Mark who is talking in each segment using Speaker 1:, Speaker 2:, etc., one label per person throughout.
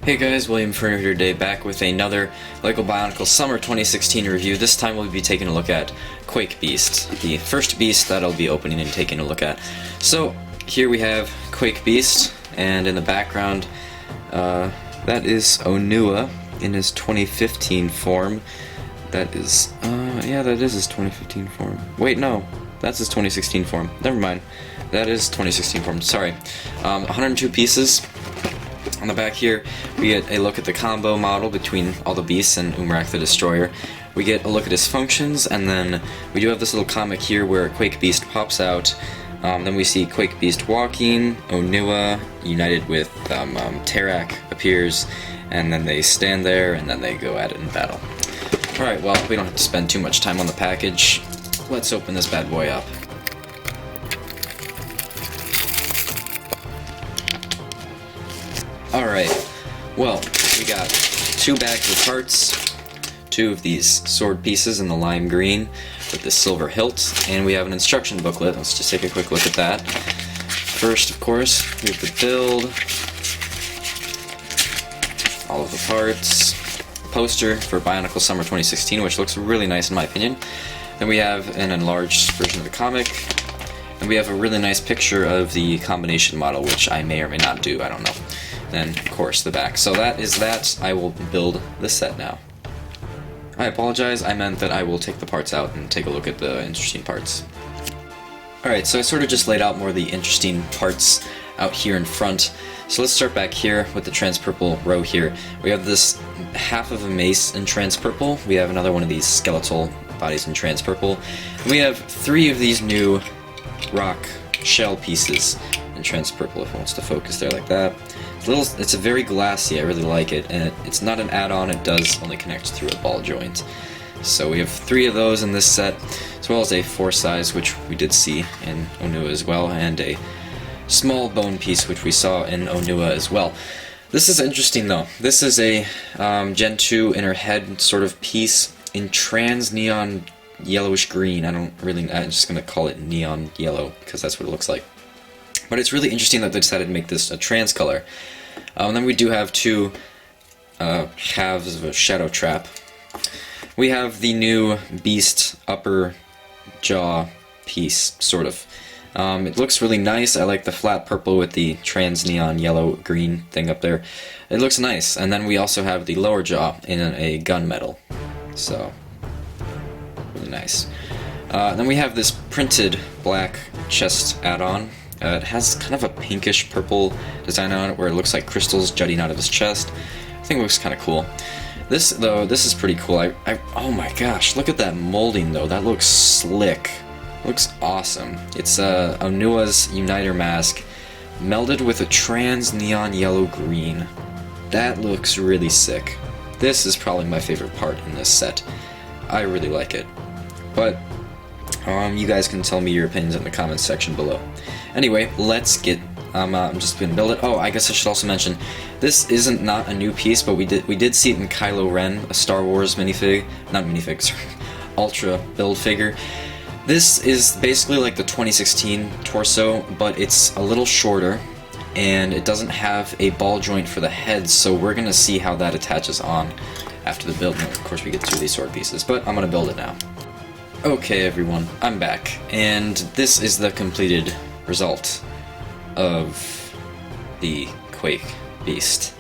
Speaker 1: Hey guys, William Furnier here today, back with another LEGO Bionicle Summer 2016 review. This time we'll be taking a look at Quake Beast, the first beast that I'll be opening and taking a look at. So, here we have Quake Beast, and in the background, that is Onua in his 2015 form. That is, yeah, that is his 2015 form. Wait, no, that's his 2016 form. Never mind. That is 2016 form, sorry. 102 pieces. On the back here, we get a look at the combo model between all the beasts and Umrak the Destroyer. We get a look at his functions, and then we do have this little comic here where Quake Beast pops out. Then we see Quake Beast walking, Onua united with Tarak appears, and then they stand there, and then they go at it in battle. Alright, well, we don't have to spend too much time on the package. Let's open this bad boy up. Alright, well, we got two bags of parts, two of these sword pieces in the lime green with the silver hilt, and we have an instruction booklet. Let's just take a quick look at that. First, of course, we have the build, all of the parts, poster for Bionicle Summer 2016, which looks really nice in my opinion. Then we have an enlarged version of the comic, and we have a really nice picture of the combination model, which I may or may not do, I don't know. Then, of course, the back. So that is that. I will build the set now. I apologize, I meant that I will take the parts out and take a look at the interesting parts. Alright, so I sort of just laid out more of the interesting parts out here in front. So let's start back here with the trans purple row here. We have this half of a mace in trans purple. We have another one of these skeletal bodies in trans purple. And we have three of these new rock shell pieces in trans purple, if it wants to focus there like that. It's a very glassy, I really like it, and it's not an add-on, it does only connect through a ball joint. So we have three of those in this set, as well as a 4 size, which we did see in Onua as well, and a small bone piece, which we saw in Onua as well. This is interesting though. This is a Gen 2 inner head sort of piece in trans neon yellowish green. I'm just going to call it neon yellow, because that's what it looks like. But it's really interesting that they decided to make this a trans color. And then we do have two halves of a shadow trap. We have the new beast upper jaw piece, sort of. It looks really nice. I like the flat purple with the trans neon yellow green thing up there. It looks nice. And then we also have the lower jaw in a gunmetal. So, really nice. Then we have this printed black chest add-on. It has kind of a pinkish purple design on it where it looks like crystals jutting out of his chest. I think it looks kind of cool. This is pretty cool. Oh my gosh, look at that molding though. That looks slick. Looks awesome. It's Onua's Uniter mask melded with a trans neon yellow green. That looks really sick. This is probably my favorite part in this set. I really like it. But you guys can tell me your opinions in the comments section below. Anyway, let's get, I'm just going to build it. Oh, I guess I should also mention, this isn't not a new piece, but we did see it in Kylo Ren, a Star Wars minifig, not minifig, sorry, Ultra build figure. This is basically like the 2016 torso, but it's a little shorter, and it doesn't have a ball joint for the head, so we're going to see how that attaches on after the build. And of course we get two of these sword pieces, but I'm going to build it now. Okay everyone, I'm back, and this is the completed result of the Quake Beast.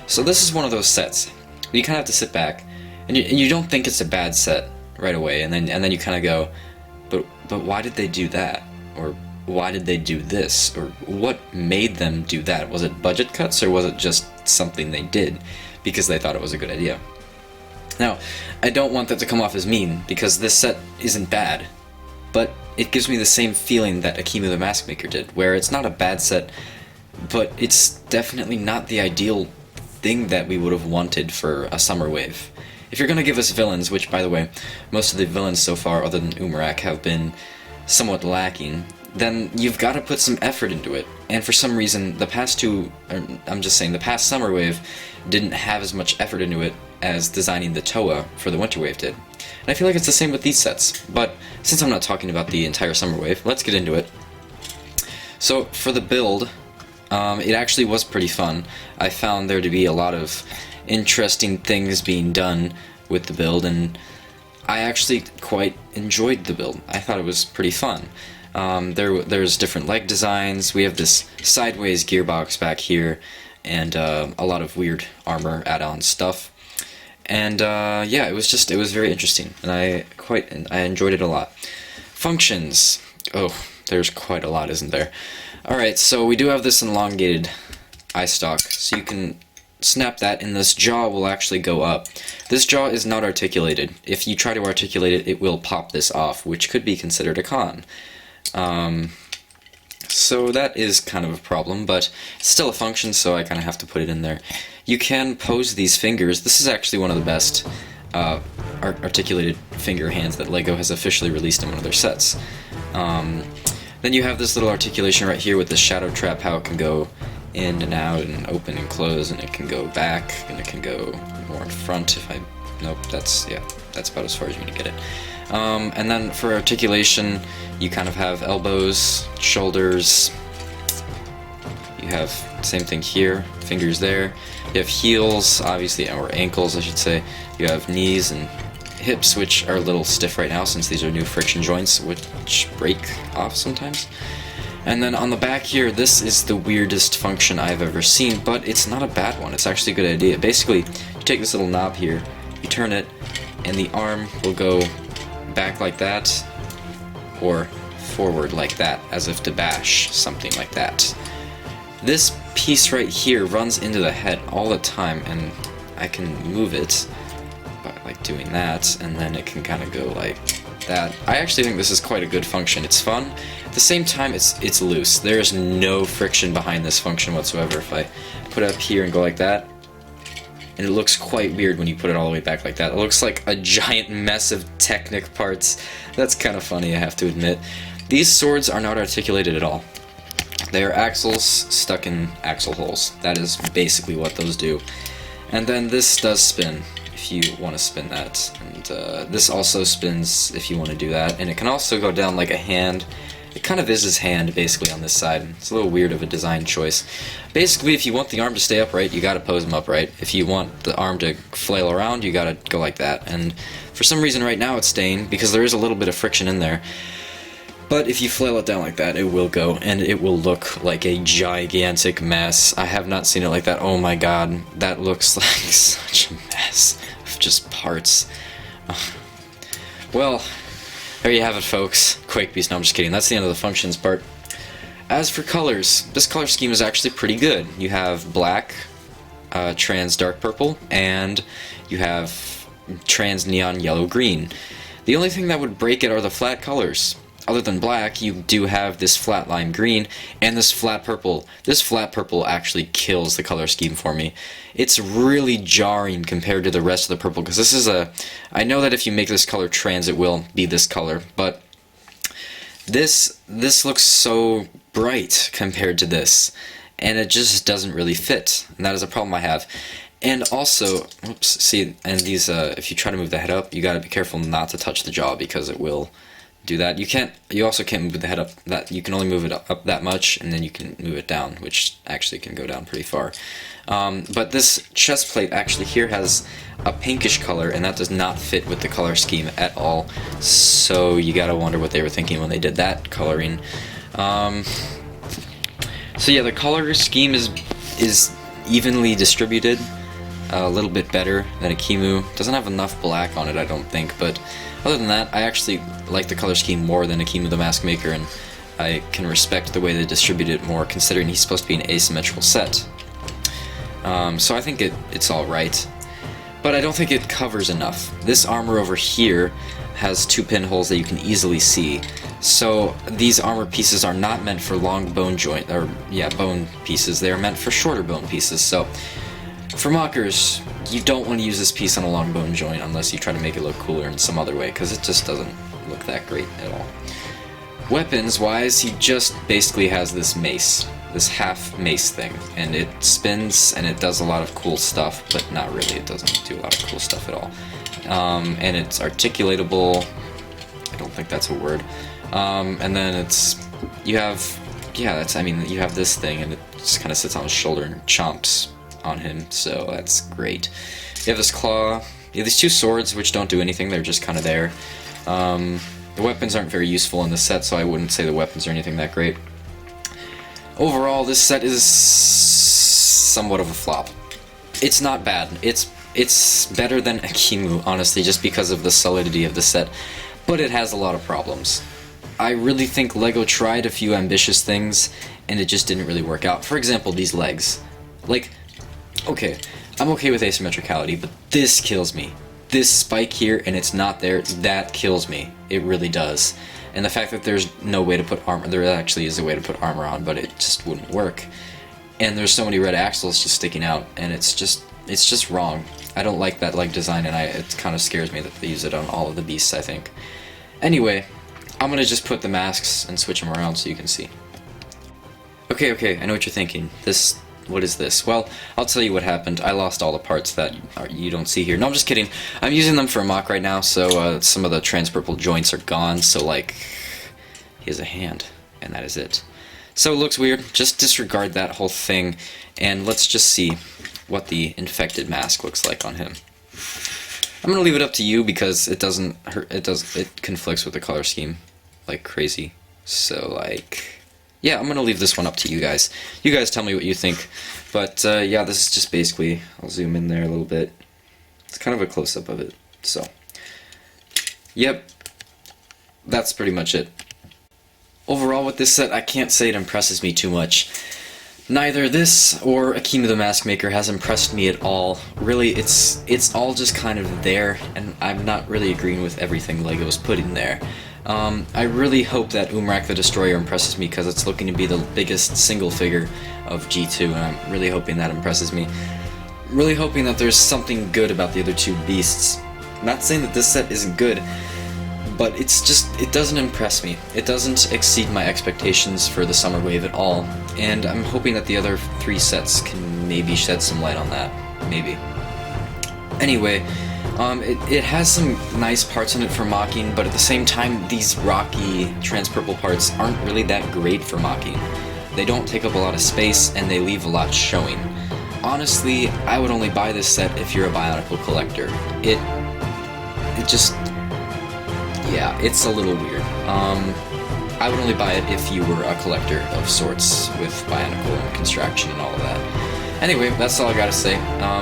Speaker 1: So this is one of those sets. You kind of have to sit back, and you don't think it's a bad set right away, and then you kind of go, but why did they do that? Or why did they do this? Or what made them do that? Was it budget cuts, or was it just something they did because they thought it was a good idea? Now, I don't want that to come off as mean, because this set isn't bad, but it gives me the same feeling that Akimu the Mask Maker did, where it's not a bad set, but it's definitely not the ideal thing that we would have wanted for a summer wave. If you're going to give us villains, which, by the way, most of the villains so far, other than Umrak, have been somewhat lacking, then you've got to put some effort into it. And for some reason, the past summer wave didn't have as much effort into it as designing the Toa for the winter wave did. And I feel like it's the same with these sets. But since I'm not talking about the entire summer wave, let's get into it. So for the build, It actually was pretty fun. I found there to be a lot of interesting things being done with the build, and I actually quite enjoyed the build. I thought it was pretty fun. There's different leg designs. We have this sideways gearbox back here, and a lot of weird armor add-on stuff. And yeah, it was very interesting, and I enjoyed it a lot. Functions. Oh, there's quite a lot, isn't there? Alright, so we do have this elongated eye stalk, so you can snap that, and this jaw will actually go up. This jaw is not articulated. If you try to articulate it, it will pop this off, which could be considered a con. So that is kind of a problem, but it's still a function, so I kind of have to put it in there. You can pose these fingers. This is actually one of the best articulated finger hands that LEGO has officially released in one of their sets. Then you have this little articulation right here with the shadow trap, how it can go in and out and open and close, and it can go back, and it can go more in front if I... Nope, that's about as far as you can get it. And then for articulation, you kind of have elbows, shoulders, you have same thing here, fingers there, you have heels, obviously, or ankles I should say, you have knees and hips, which are a little stiff right now since these are new friction joints which break off sometimes. And then on the back here, this is the weirdest function I've ever seen, but it's not a bad one. It's actually a good idea. Basically, you take this little knob here, you turn it, and the arm will go back like that, or forward like that, as if to bash, something like that. This piece right here runs into the head all the time, and I can move it by like doing that, and then it can kind of go like that. I actually think this is quite a good function. It's fun. At the same time, it's loose. There's no friction behind this function whatsoever. If I put it up here and go like that, and it looks quite weird when you put it all the way back like that. It looks like a giant mess of Technic parts. That's kind of funny, I have to admit. These swords are not articulated at all. They are axles stuck in axle holes. That is basically what those do. And then this does spin, if you want to spin that. And this also spins if you want to do that. And it can also go down like a hand. It kind of is his hand, basically, on this side. It's a little weird of a design choice. Basically, if you want the arm to stay upright, you gotta pose him upright. If you want the arm to flail around, you gotta go like that. And for some reason right now it's staying, because there is a little bit of friction in there. But if you flail it down like that, it will go, and it will look like a gigantic mess. I have not seen it like that. Oh my god, that looks like such a mess of just parts. Well, there you have it, folks. Quake Beast. No, I'm just kidding. That's the end of the functions part. As for colors, this color scheme is actually pretty good. You have black, trans dark purple, and you have trans neon yellow green. The only thing that would break it are the flat colors. Other than black, you do have this flat lime green and this flat purple. This flat purple actually kills the color scheme for me. It's really jarring compared to the rest of the purple, because this is a... I know that if you make this color trans, it will be this color, but this looks so bright compared to this, and it just doesn't really fit, and that is a problem I have. And also, oops, see, and these, if you try to move the head up, you gotta be careful not to touch the jaw, because it will do that. You also can't move the head up that, you can only move it up that much, and then you can move it down, which actually can go down pretty far. But this chest plate actually here has a pinkish color, and that does not fit with the color scheme at all, so you gotta wonder what they were thinking when they did that coloring. So yeah, the color scheme is evenly distributed, a little bit better than a Kimu. Doesn't have enough black on it, I don't think, but other than that, I actually like the color scheme more than a Kimu the Mask Maker, and I can respect the way they distribute it more, considering he's supposed to be an asymmetrical set. So I think it's alright, but I don't think it covers enough. This armor over here has two pinholes that you can easily see, so these armor pieces are not meant for long bone joint, or yeah, bone pieces. They are meant for shorter bone pieces, so for mockers, you don't want to use this piece on a long bone joint unless you try to make it look cooler in some other way, because it just doesn't look that great at all. Weapons-wise, he just basically has this mace, this half mace thing, and it spins and it does a lot of cool stuff, but not really, it doesn't do a lot of cool stuff at all. And it's articulatable, I don't think that's a word, and then you have yeah, I mean, you have this thing, and it just kind of sits on his shoulder and chomps on him, so that's great. You have this claw. You have these two swords, which don't do anything, they're just kind of there. The weapons aren't very useful in this set, so I wouldn't say the weapons are anything that great. Overall, this set is somewhat of a flop. It's not bad. It's better than Akimu, honestly, just because of the solidity of the set, but it has a lot of problems. I really think LEGO tried a few ambitious things, and it just didn't really work out. For example, these legs. Like, okay, I'm okay with asymmetricality, but this kills me. This spike here, and it's not there, that kills me. It really does. And the fact that there's no way to put armor, there actually is a way to put armor on, but it just wouldn't work. And there's so many red axles just sticking out, and it's just wrong. I don't like that leg design, and it kind of scares me that they use it on all of the beasts, I think. Anyway, I'm gonna just put the masks and switch them around so you can see. Okay, I know what you're thinking. What is this? Well, I'll tell you what happened. I lost all the parts that you don't see here. No, I'm just kidding. I'm using them for a mock right now, so some of the transferable joints are gone, so like, he has a hand, and that is it. So it looks weird. Just disregard that whole thing, and let's just see what the infected mask looks like on him. I'm gonna leave it up to you because it doesn't hurt. It conflicts with the color scheme like crazy. So like, yeah, I'm gonna leave this one up to you guys. You guys tell me what you think. But yeah, this is just basically. I'll zoom in there a little bit. It's kind of a close-up of it. So, yep, that's pretty much it. Overall, with this set, I can't say it impresses me too much. Neither this or Akimu the Mask Maker has impressed me at all. Really, it's all just kind of there, and I'm not really agreeing with everything LEGO's putting there. I really hope that Umrak the Destroyer impresses me because it's looking to be the biggest single figure of G2, and I'm really hoping that impresses me. Really hoping that there's something good about the other two beasts. Not saying that this set isn't good, but it doesn't impress me. It doesn't exceed my expectations for the Summer Wave at all, and I'm hoping that the other three sets can maybe shed some light on that. Maybe. Anyway, it has some nice parts in it for mocking, but at the same time, these rocky transpurple parts aren't really that great for mocking. They don't take up a lot of space, and they leave a lot showing. Honestly, I would only buy this set if you're a Bionicle collector. It just... yeah, it's a little weird. I would only buy it if you were a collector of sorts with Bionicle and construction and all of that. Anyway, that's all I gotta say.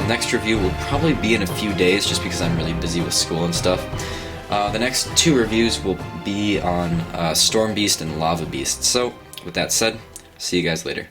Speaker 1: Next review will probably be in a few days just because I'm really busy with school and stuff. The next two reviews will be on Storm Beast and Lava Beast. So, with that said, see you guys later.